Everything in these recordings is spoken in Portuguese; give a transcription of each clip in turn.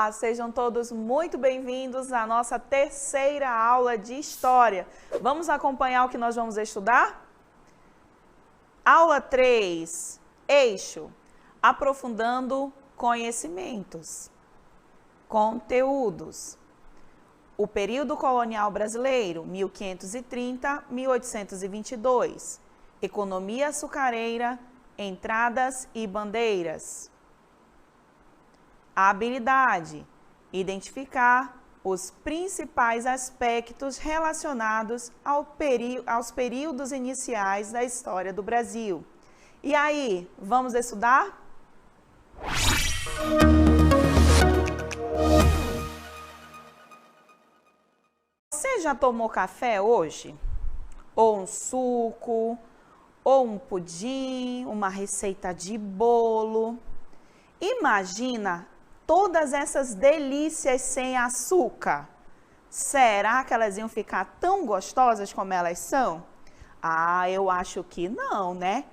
Olá, sejam todos muito bem-vindos à nossa terceira aula de História. Vamos acompanhar o que nós vamos estudar? Aula 3, Eixo, aprofundando conhecimentos, conteúdos. O período colonial brasileiro, 1530-1822. Economia açucareira, entradas e bandeiras. A habilidade, identificar os principais aspectos relacionados aos períodos iniciais da história do Brasil. E aí, vamos estudar? Você já tomou café hoje? Ou um suco, ou um pudim, uma receita de bolo? Imagina todas essas delícias sem açúcar. Será que elas iam ficar tão gostosas como elas são? Ah, eu acho que não, né?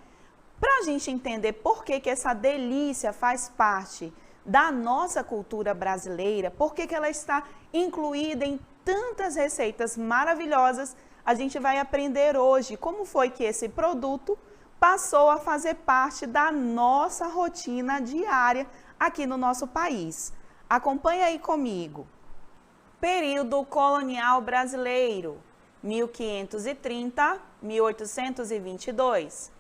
Para a gente entender por que essa delícia faz parte da nossa cultura brasileira, por que ela está incluída em tantas receitas maravilhosas, a gente vai aprender hoje como foi que esse produto passou a fazer parte da nossa rotina diária aqui no nosso país. Acompanhe aí comigo. Período colonial brasileiro, 1530-1822.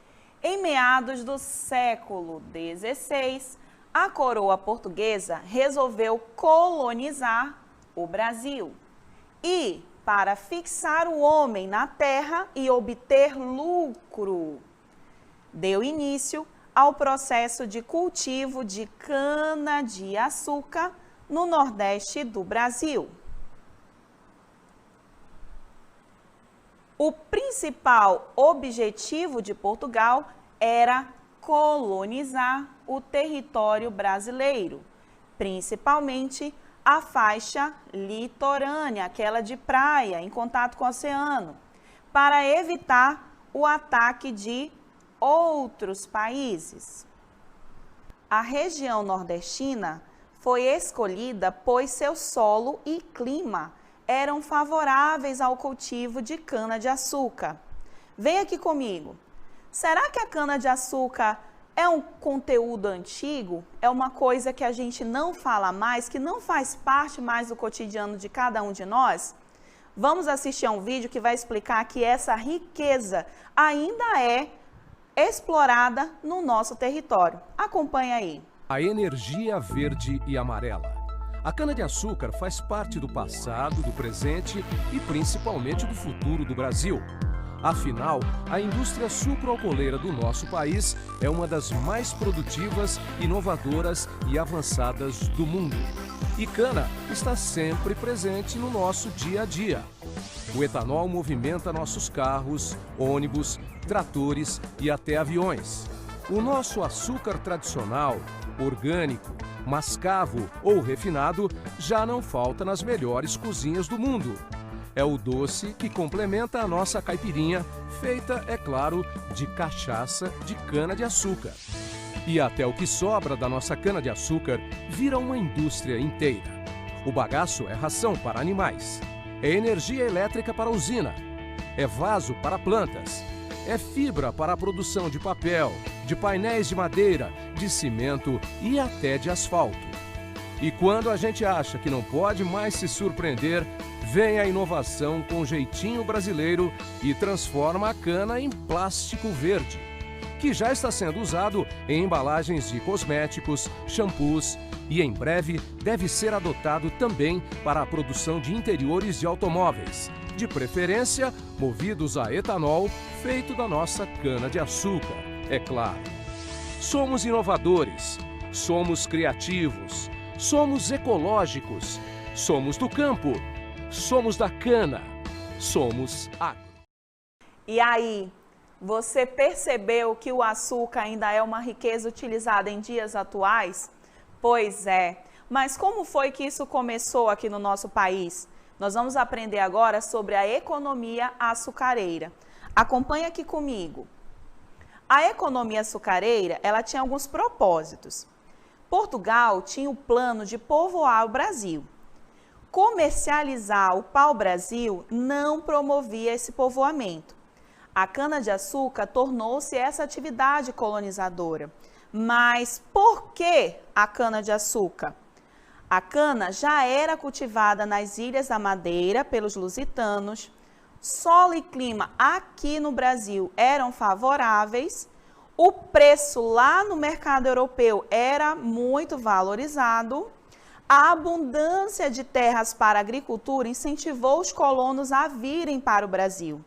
Em meados do século XVI, a coroa portuguesa resolveu colonizar o Brasil. E, para fixar o homem na terra e obter lucro, deu início ao processo de cultivo de cana-de-açúcar no Nordeste do Brasil. O principal objetivo de Portugal era colonizar o território brasileiro, principalmente a faixa litorânea, aquela de praia, em contato com o oceano, para evitar o ataque de outros países. A região nordestina foi escolhida pois seu solo e clima eram favoráveis ao cultivo de cana-de-açúcar. Vem aqui comigo. Será que a cana-de-açúcar é um conteúdo antigo? É uma coisa que a gente não fala mais, que não faz parte mais do cotidiano de cada um de nós? Vamos assistir a um vídeo que vai explicar que essa riqueza ainda é explorada no nosso território. Acompanhe aí. A energia verde e amarela. A cana-de-açúcar faz parte do passado, do presente e principalmente do futuro do Brasil. Afinal, a indústria sucroalcooleira do nosso país é uma das mais produtivas, inovadoras e avançadas do mundo. E cana está sempre presente no nosso dia a dia. O etanol movimenta nossos carros, ônibus, tratores e até aviões. O nosso açúcar tradicional, orgânico, mascavo ou refinado já não falta nas melhores cozinhas do mundo. É o doce que complementa a nossa caipirinha, feita, é claro, de cachaça de cana-de-açúcar. E até o que sobra da nossa cana-de-açúcar vira uma indústria inteira. O bagaço é ração para animais, é energia elétrica para a usina, é vaso para plantas, é fibra para a produção de papel, de painéis de madeira, de cimento e até de asfalto. E quando a gente acha que não pode mais se surpreender, vem a inovação com jeitinho brasileiro e transforma a cana em plástico verde, que já está sendo usado em embalagens de cosméticos, shampoos e em breve deve ser adotado também para a produção de interiores de automóveis, de preferência movidos a etanol feito da nossa cana-de-açúcar, é claro. Somos inovadores, somos criativos, somos ecológicos, somos do campo, somos da cana, somos agro. E aí, você percebeu que o açúcar ainda é uma riqueza utilizada em dias atuais? Pois é, mas como foi que isso começou aqui no nosso país? Nós vamos aprender agora sobre a economia açucareira. Acompanhe aqui comigo. A economia açucareira, ela tinha alguns propósitos. Portugal tinha o plano de povoar o Brasil. Comercializar o pau-brasil não promovia esse povoamento. A cana-de-açúcar tornou-se essa atividade colonizadora. Mas por que a cana-de-açúcar? A cana já era cultivada nas Ilhas da Madeira pelos lusitanos, solo e clima aqui no Brasil eram favoráveis, o preço lá no mercado europeu era muito valorizado, a abundância de terras para a agricultura incentivou os colonos a virem para o Brasil.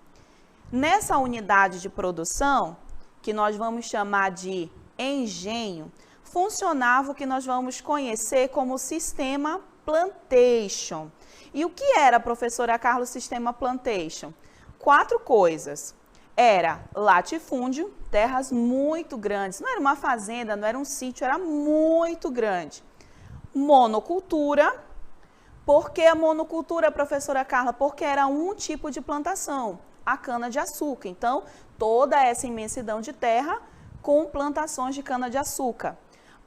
Nessa unidade de produção, que nós vamos chamar de engenho, funcionava o que nós vamos conhecer como sistema plantation. E o que era, professora Carla, o sistema plantation? 4 coisas. Era latifúndio, terras muito grandes, não era uma fazenda, não era um sítio, era muito grande. Monocultura. Por que a monocultura, professora Carla? Porque era um tipo de plantação, a cana-de-açúcar. Então, toda essa imensidão de terra com plantações de cana-de-açúcar.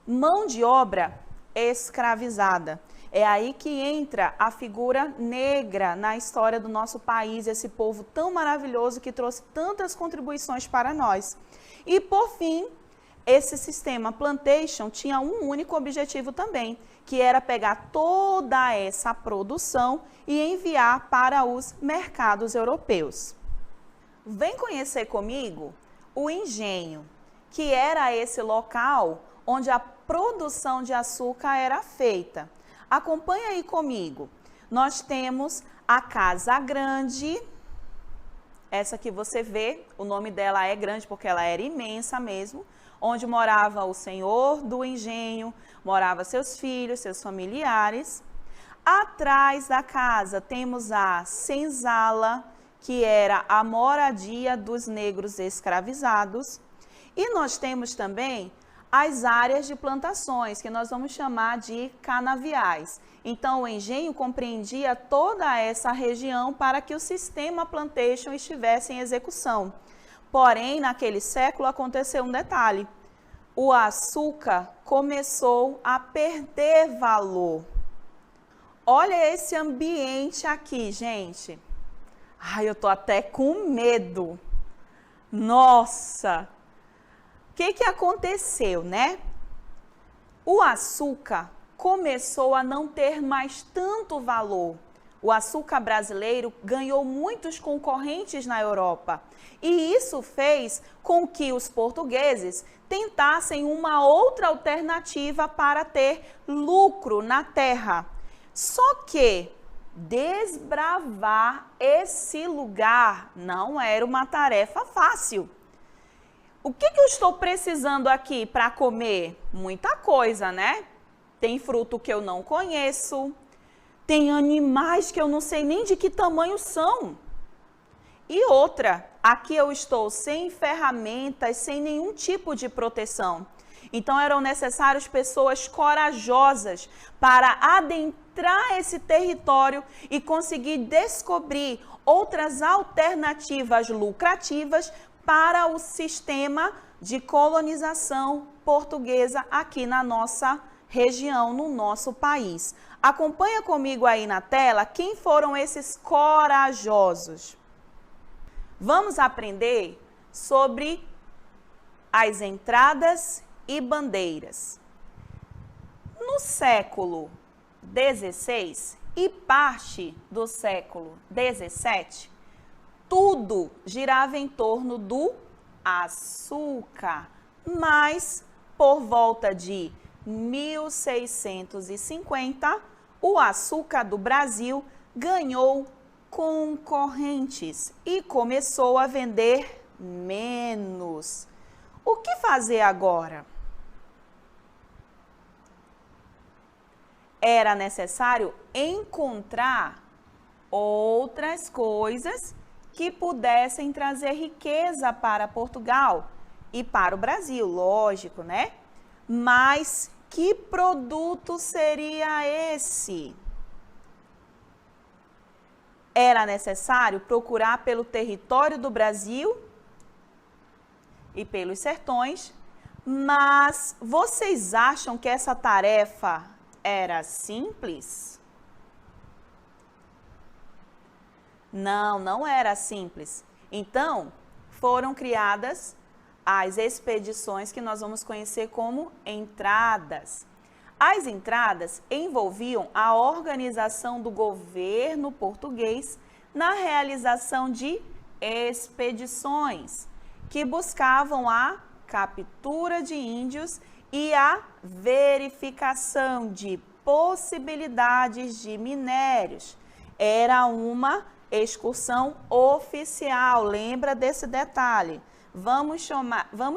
Mão de obra escravizada. É aí que entra a figura negra na história do nosso país, esse povo tão maravilhoso que trouxe tantas contribuições para nós. E, por fim, esse sistema plantation tinha um único objetivo também, que era pegar toda essa produção e enviar para os mercados europeus. Vem conhecer comigo o engenho, que era esse local onde a produção de açúcar era feita. Acompanha aí comigo. Nós temos a Casa Grande. Essa que você vê, o nome dela é grande porque ela era imensa mesmo, onde morava o senhor do engenho, morava seus filhos, seus familiares. Atrás da casa temos a senzala, que era a moradia dos negros escravizados. E nós temos também as áreas de plantações, que nós vamos chamar de canaviais. Então, o engenho compreendia toda essa região para que o sistema plantation estivesse em execução. Porém, naquele século aconteceu um detalhe. O açúcar começou a perder valor. Olha esse ambiente aqui, gente. Ai, eu tô até com medo. Nossa! O que aconteceu, né? O açúcar começou a não ter mais tanto valor. O açúcar brasileiro ganhou muitos concorrentes na Europa. E isso fez com que os portugueses tentassem uma outra alternativa para ter lucro na terra. Só que desbravar esse lugar não era uma tarefa fácil. O que eu estou precisando aqui para comer? Muita coisa, né? Tem fruto que eu não conheço, tem animais que eu não sei nem de que tamanho são. E outra, aqui eu estou sem ferramentas, sem nenhum tipo de proteção. Então eram necessárias pessoas corajosas para adentrar esse território e conseguir descobrir outras alternativas lucrativas para o sistema de colonização portuguesa aqui na nossa região, no nosso país. Acompanha comigo aí na tela quem foram esses corajosos. Vamos aprender sobre as entradas e bandeiras. No século XVI e parte do século XVII, tudo girava em torno do açúcar, mas por volta de 1650, o açúcar do Brasil ganhou concorrentes e começou a vender menos. O que fazer agora? Era necessário encontrar outras coisas que pudessem trazer riqueza para Portugal e para o Brasil, lógico, né? Mas que produto seria esse? Era necessário procurar pelo território do Brasil e pelos sertões Mas vocês acham que essa tarefa era simples? Não, não era simples. Então, foram criadas as expedições que nós vamos conhecer como entradas. As entradas envolviam a organização do governo português na realização de expedições, que buscavam a captura de índios e a verificação de possibilidades de minérios. Era uma excursão oficial, lembra desse detalhe. Vamos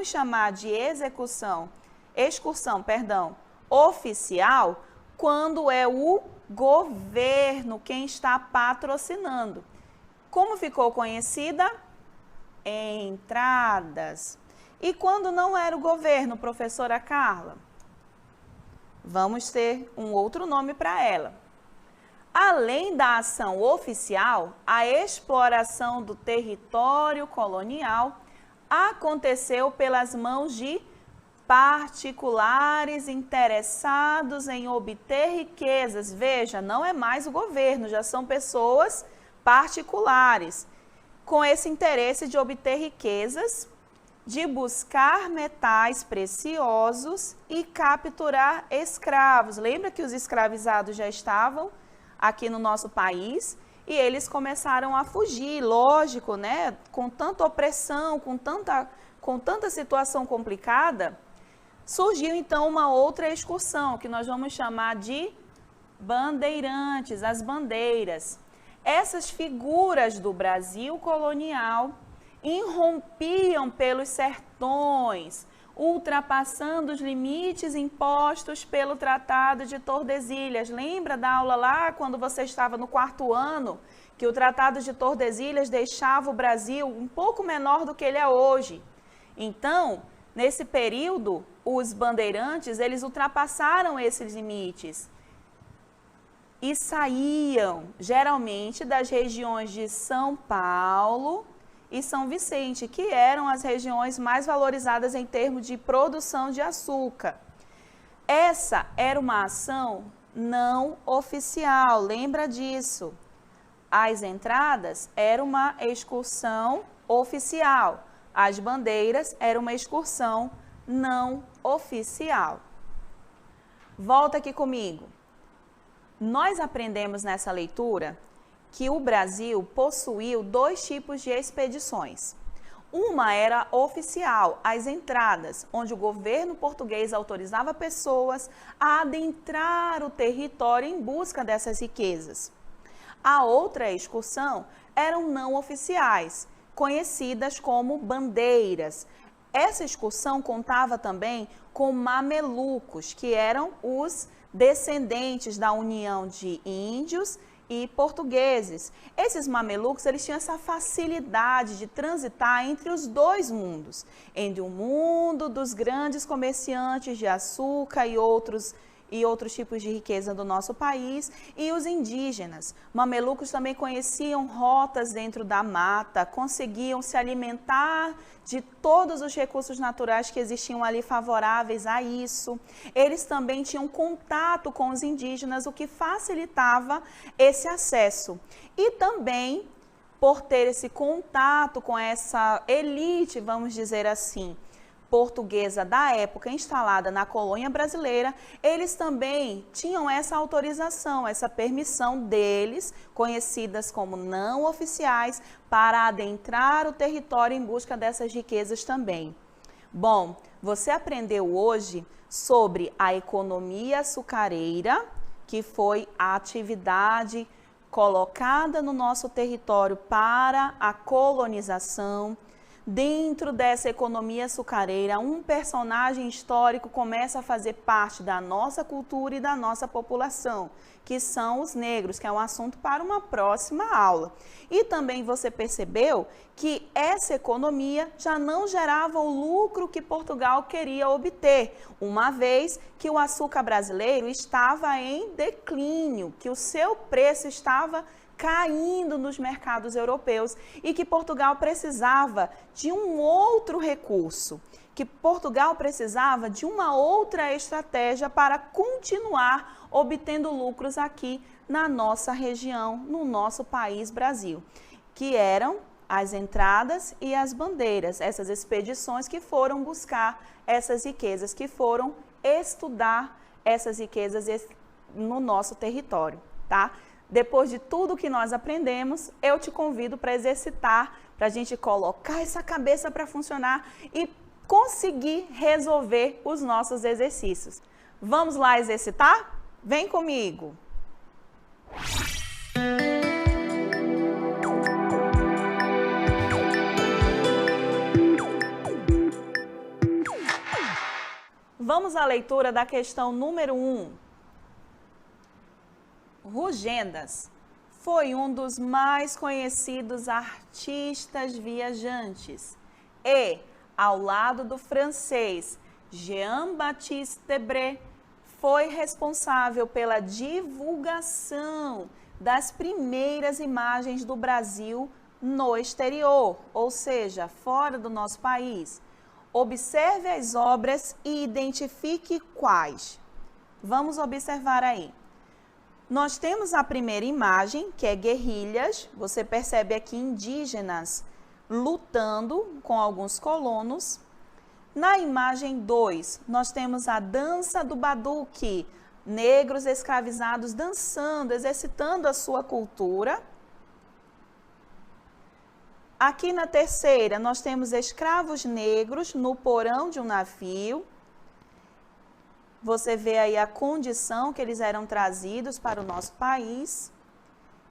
chamar de excursão oficial quando é o governo quem está patrocinando. Como ficou conhecida? Entradas. E quando não era o governo, professora Carla? Vamos ter um outro nome para ela. Além da ação oficial, a exploração do território colonial aconteceu pelas mãos de particulares interessados em obter riquezas. Veja, não é mais o governo, já são pessoas particulares com esse interesse de obter riquezas, de buscar metais preciosos e capturar escravos. Lembra que os escravizados já estavam aqui no nosso país e eles começaram a fugir, lógico, né? Com tanta opressão, com tanta situação complicada, surgiu então uma outra excursão que nós vamos chamar de bandeirantes, as bandeiras. Essas figuras do Brasil colonial irrompiam pelos sertões, ultrapassando os limites impostos pelo Tratado de Tordesilhas. Lembra da aula lá, quando você estava no 4º ano, que o Tratado de Tordesilhas deixava o Brasil um pouco menor do que ele é hoje? Então, nesse período, os bandeirantes, eles ultrapassaram esses limites e saíam, geralmente, das regiões de São Paulo e São Vicente, que eram as regiões mais valorizadas em termos de produção de açúcar. Essa era uma ação não oficial, lembra disso. As entradas eram uma excursão oficial, as bandeiras eram uma excursão não oficial. Volta aqui comigo. Nós aprendemos nessa leitura que o Brasil possuiu 2 tipos de expedições. Uma era oficial, as entradas, onde o governo português autorizava pessoas a adentrar o território em busca dessas riquezas. A outra excursão eram não oficiais, conhecidas como bandeiras. Essa excursão contava também com mamelucos, que eram os descendentes da união de índios e portugueses. Esses mamelucos, eles tinham essa facilidade de transitar entre os 2 mundos, entre o mundo dos grandes comerciantes de açúcar e outros tipos de riqueza do nosso país, e os indígenas. Mamelucos também conheciam rotas dentro da mata, conseguiam se alimentar de todos os recursos naturais que existiam ali favoráveis a isso. Eles também tinham contato com os indígenas, o que facilitava esse acesso. E também, por ter esse contato com essa elite, vamos dizer assim, portuguesa da época instalada na colônia brasileira, eles também tinham essa autorização, essa permissão deles, conhecidas como não oficiais, para adentrar o território em busca dessas riquezas também. Bom, você aprendeu hoje sobre a economia açucareira, que foi a atividade colocada no nosso território para a colonização. Dentro dessa economia açucareira, um personagem histórico começa a fazer parte da nossa cultura e da nossa população, que são os negros, que é um assunto para uma próxima aula. E também você percebeu que essa economia já não gerava o lucro que Portugal queria obter, uma vez que o açúcar brasileiro estava em declínio, que o seu preço estava caindo nos mercados europeus e que Portugal precisava de um outro recurso, que Portugal precisava de uma outra estratégia para continuar obtendo lucros aqui na nossa região, no nosso país Brasil, que eram as entradas e as bandeiras, essas expedições que foram buscar essas riquezas, que foram estudar essas riquezas no nosso território, tá? Depois de tudo que nós aprendemos, eu te convido para exercitar, para a gente colocar essa cabeça para funcionar e conseguir resolver os nossos exercícios. Vamos lá exercitar? Vem comigo! Vamos à leitura da questão número 1. Rugendas foi um dos mais conhecidos artistas viajantes e, ao lado do francês Jean-Baptiste Debré, foi responsável pela divulgação das primeiras imagens do Brasil no exterior, ou seja, fora do nosso país. Observe as obras e identifique quais. Vamos observar aí. Nós temos a primeira imagem, que é guerrilhas. Você percebe aqui indígenas lutando com alguns colonos. Na imagem 2, nós temos a dança do Baduque, negros escravizados dançando, exercitando a sua cultura. Aqui na terceira, nós temos escravos negros no porão de um navio. Você vê aí a condição que eles eram trazidos para o nosso país.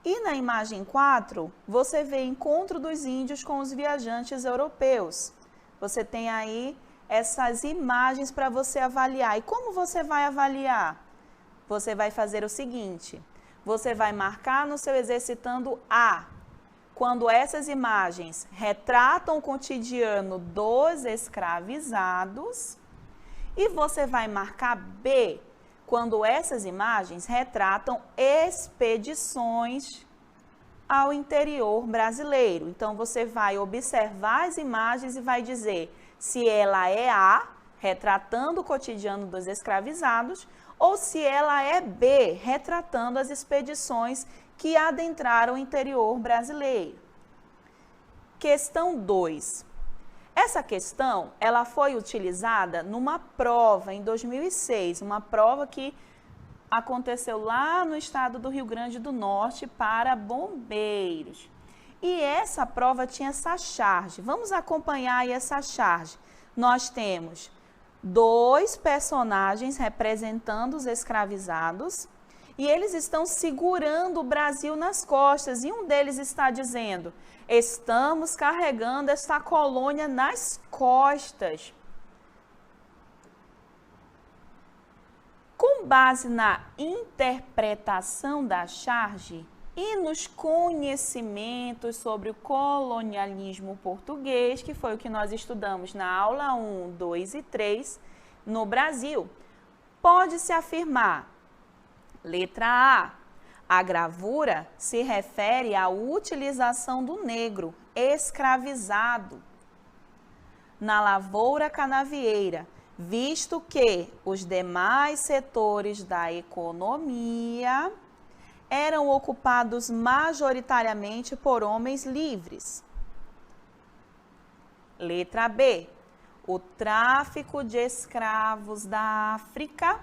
E na imagem 4, você vê encontro dos índios com os viajantes europeus. Você tem aí essas imagens para você avaliar. E como você vai avaliar? Você vai fazer o seguinte, você vai marcar no seu exercitando A, quando essas imagens retratam o cotidiano dos escravizados, e você vai marcar B, quando essas imagens retratam expedições ao interior brasileiro. Então, você vai observar as imagens e vai dizer se ela é A, retratando o cotidiano dos escravizados, ou se ela é B, retratando as expedições que adentraram o interior brasileiro. Questão 2. Essa questão, ela foi utilizada numa prova em 2006, uma prova que aconteceu lá no estado do Rio Grande do Norte para bombeiros. E essa prova tinha essa charge. Vamos acompanhar aí essa charge. Nós temos 2 personagens representando os escravizados e eles estão segurando o Brasil nas costas. E um deles está dizendo: estamos carregando esta colônia nas costas. Com base na interpretação da charge e nos conhecimentos sobre o colonialismo português, que foi o que nós estudamos na aula 1, 2 e 3, no Brasil, pode-se afirmar: letra A gravura se refere à utilização do negro escravizado na lavoura canavieira, visto que os demais setores da economia eram ocupados majoritariamente por homens livres. Letra B. O tráfico de escravos da África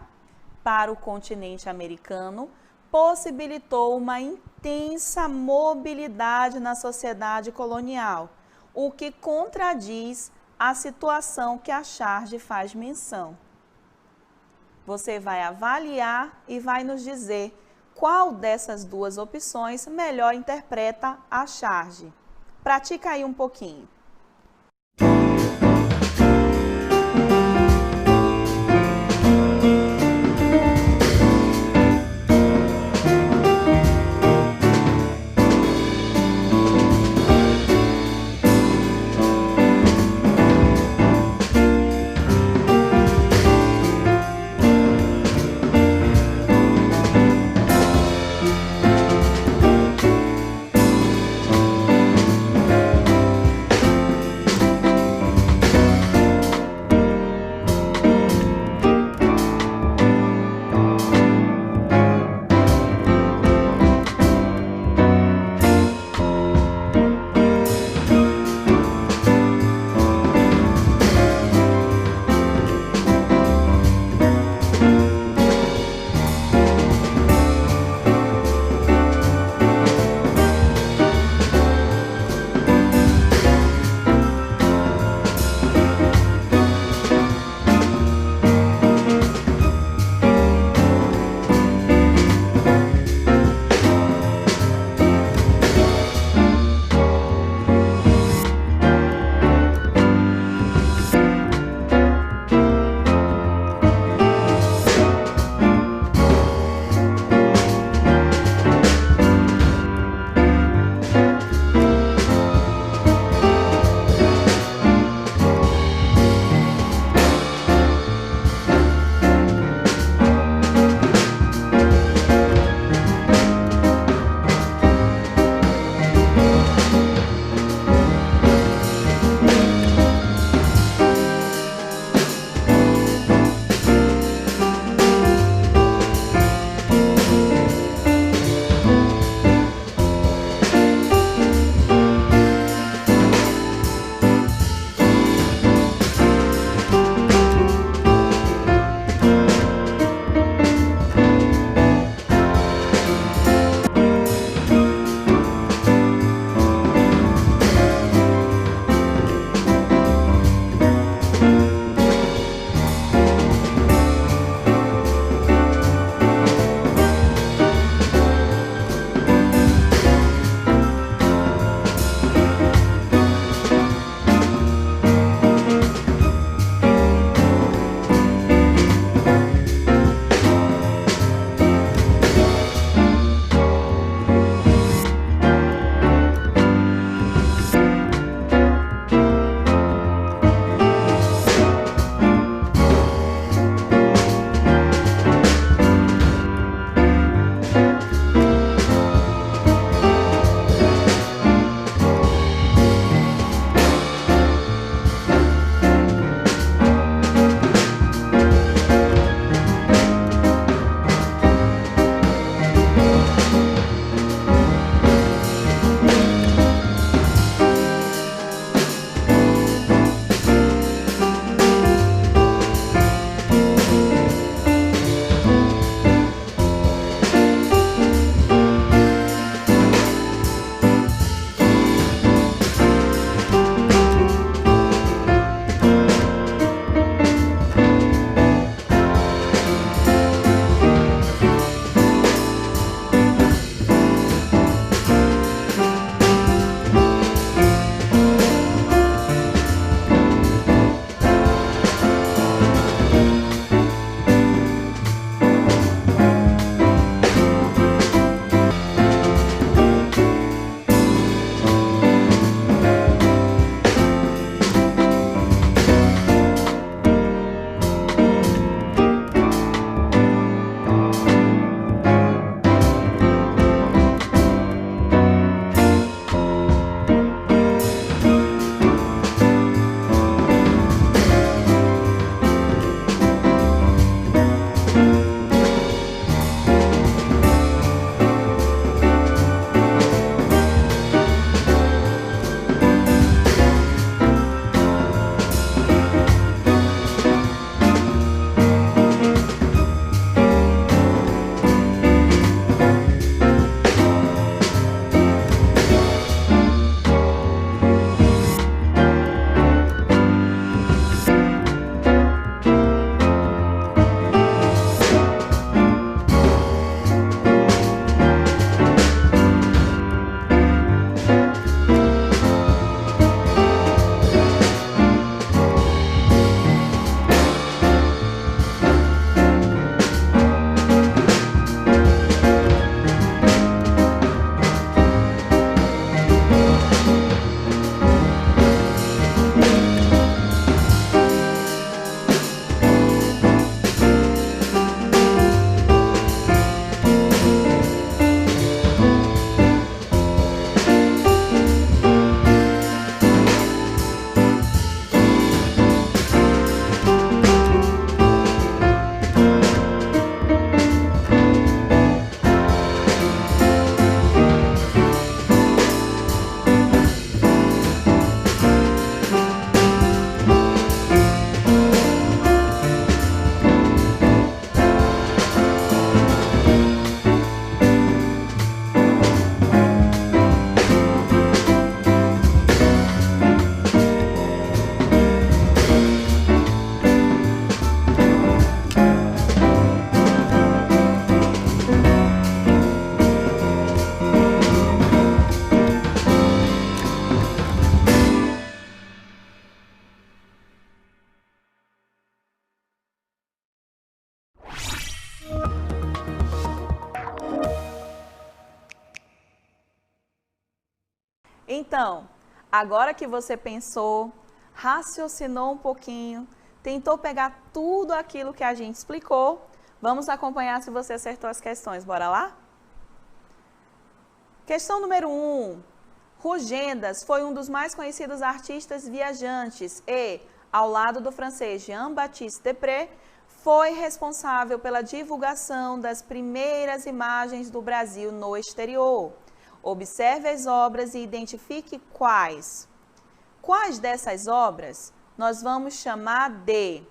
para o continente americano possibilitou uma intensa mobilidade na sociedade colonial, o que contradiz a situação que a charge faz menção. Você vai avaliar e vai nos dizer qual dessas duas opções melhor interpreta a charge. Pratica aí um pouquinho. Então, agora que você pensou, raciocinou um pouquinho, tentou pegar tudo aquilo que a gente explicou, vamos acompanhar se você acertou as questões. Bora lá? Questão número 1. Rugendas foi um dos mais conhecidos artistas viajantes e, ao lado do francês Jean-Baptiste Depré, foi responsável pela divulgação das primeiras imagens do Brasil no exterior. Observe as obras e identifique quais. Quais dessas obras nós vamos chamar de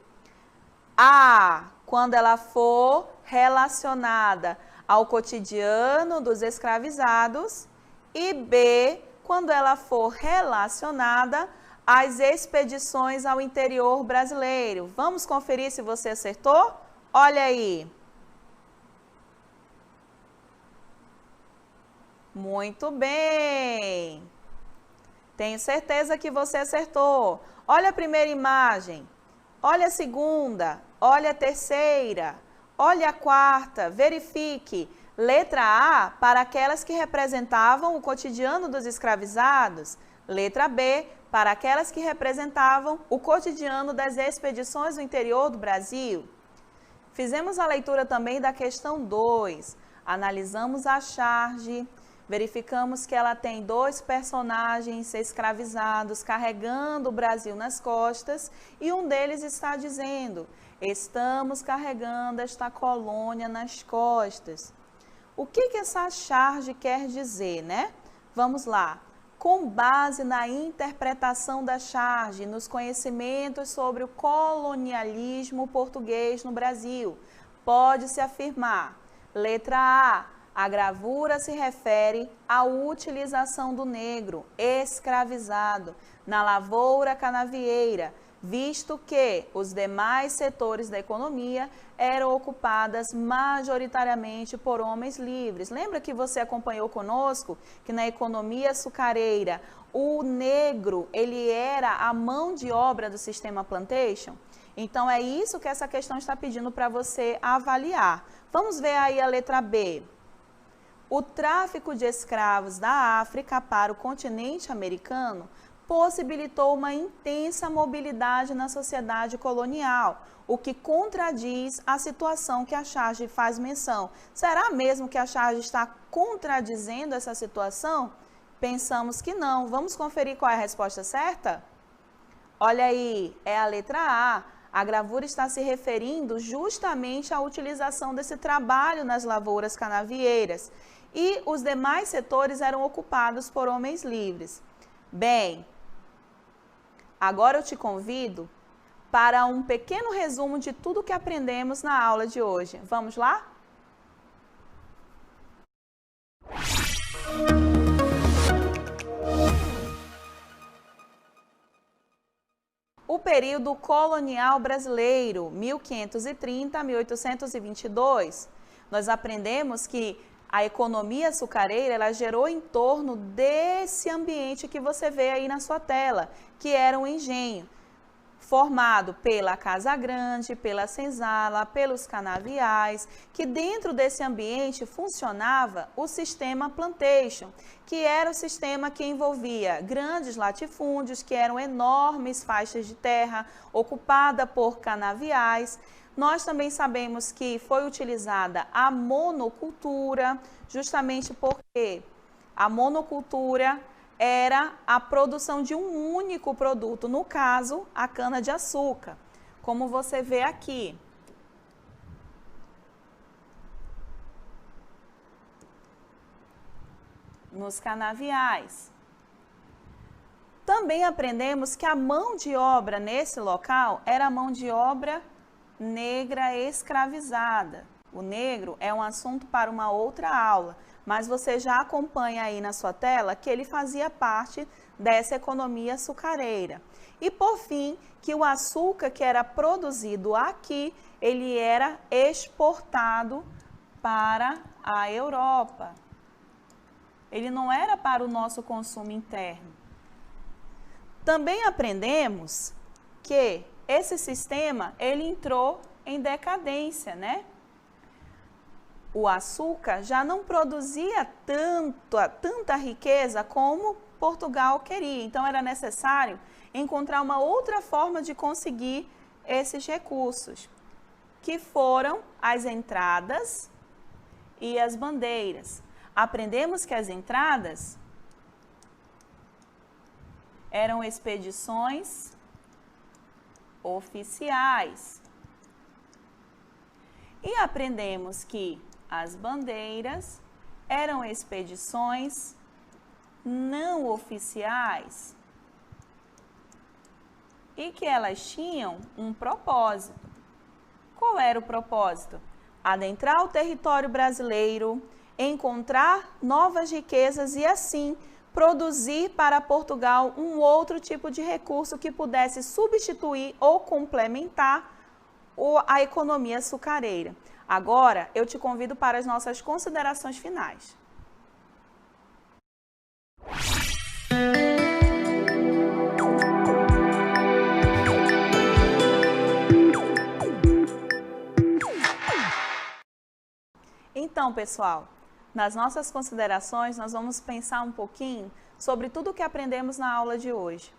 A, quando ela for relacionada ao cotidiano dos escravizados, e B, quando ela for relacionada às expedições ao interior brasileiro. Vamos conferir se você acertou? Olha aí. Muito bem. Tenho certeza que você acertou. Olha a primeira imagem. Olha a segunda. Olha a terceira. Olha a quarta. Verifique. Letra A, para aquelas que representavam o cotidiano dos escravizados. Letra B, para aquelas que representavam o cotidiano das expedições do interior do Brasil. Fizemos a leitura também da questão 2. Analisamos a charge, verificamos que ela tem 2 personagens escravizados carregando o Brasil nas costas e um deles está dizendo: estamos carregando esta colônia nas costas. O que essa charge quer dizer, né? Vamos lá. Com base na interpretação da charge, nos conhecimentos sobre o colonialismo português no Brasil, pode-se afirmar: letra A gravura se refere à utilização do negro escravizado na lavoura canavieira, visto que os demais setores da economia eram ocupadas majoritariamente por homens livres. Lembra que você acompanhou conosco que na economia açucareira o negro ele era a mão de obra do sistema plantation? Então é isso que essa questão está pedindo para você avaliar. Vamos ver aí a letra B. O tráfico de escravos da África para o continente americano possibilitou uma intensa mobilidade na sociedade colonial, o que contradiz a situação que a charge faz menção. Será mesmo que a charge está contradizendo essa situação? Pensamos que não. Vamos conferir qual é a resposta certa? Olha aí, é a letra A. A gravura está se referindo justamente à utilização desse trabalho nas lavouras canavieiras. E os demais setores eram ocupados por homens livres. Bem, agora eu te convido para um pequeno resumo de tudo que aprendemos na aula de hoje. Vamos lá? O período colonial brasileiro, 1530 a 1822. Nós aprendemos que a economia açucareira, ela gerou em torno desse ambiente que você vê aí na sua tela, que era um engenho, formado pela Casa Grande, pela senzala, pelos canaviais, que dentro desse ambiente funcionava o sistema plantation, que era o sistema que envolvia grandes latifúndios, que eram enormes faixas de terra ocupada por canaviais. Nós também sabemos que foi utilizada a monocultura, justamente porque a monocultura era a produção de um único produto, no caso, a cana-de-açúcar, como você vê aqui. Nos canaviais. Também aprendemos que a mão de obra nesse local era a mão de obra negra escravizada. O negro é um assunto para uma outra aula, mas você já acompanha aí na sua tela que ele fazia parte dessa economia açucareira. E por fim, que o açúcar que era produzido aqui, ele era exportado para a Europa. Ele não era para o nosso consumo interno. Também aprendemos que esse sistema, ele entrou em decadência, né? O açúcar já não produzia tanta riqueza como Portugal queria. Então, era necessário encontrar uma outra forma de conseguir esses recursos, que foram as entradas e as bandeiras. Aprendemos que as entradas eram expedições oficiais. E aprendemos que as bandeiras eram expedições não oficiais e que elas tinham um propósito. Qual era o propósito? Adentrar o território brasileiro, encontrar novas riquezas e assim produzir para Portugal um outro tipo de recurso que pudesse substituir ou complementar a economia açucareira. Agora, eu te convido para as nossas considerações finais. Então, pessoal, nas nossas considerações, nós vamos pensar um pouquinho sobre tudo o que aprendemos na aula de hoje.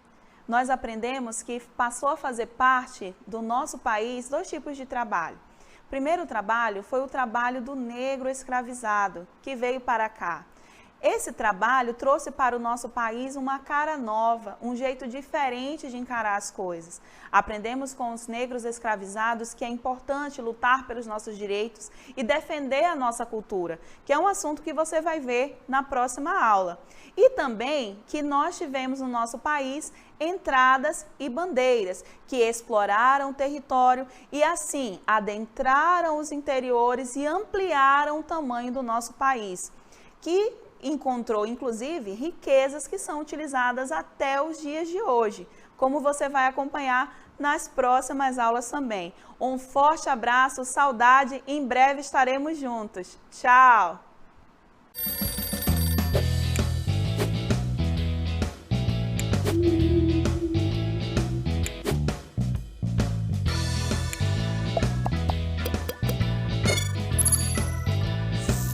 Nós aprendemos que passou a fazer parte do nosso país 2 tipos de trabalho. O primeiro trabalho foi o trabalho do negro escravizado, que veio para cá. Esse trabalho trouxe para o nosso país uma cara nova, um jeito diferente de encarar as coisas. Aprendemos com os negros escravizados que é importante lutar pelos nossos direitos e defender a nossa cultura, que é um assunto que você vai ver na próxima aula. E também que nós tivemos no nosso país entradas e bandeiras, que exploraram o território e assim adentraram os interiores e ampliaram o tamanho do nosso país, que encontrou, inclusive, riquezas que são utilizadas até os dias de hoje, como você vai acompanhar nas próximas aulas também. Um forte abraço, saudade, em breve estaremos juntos. Tchau!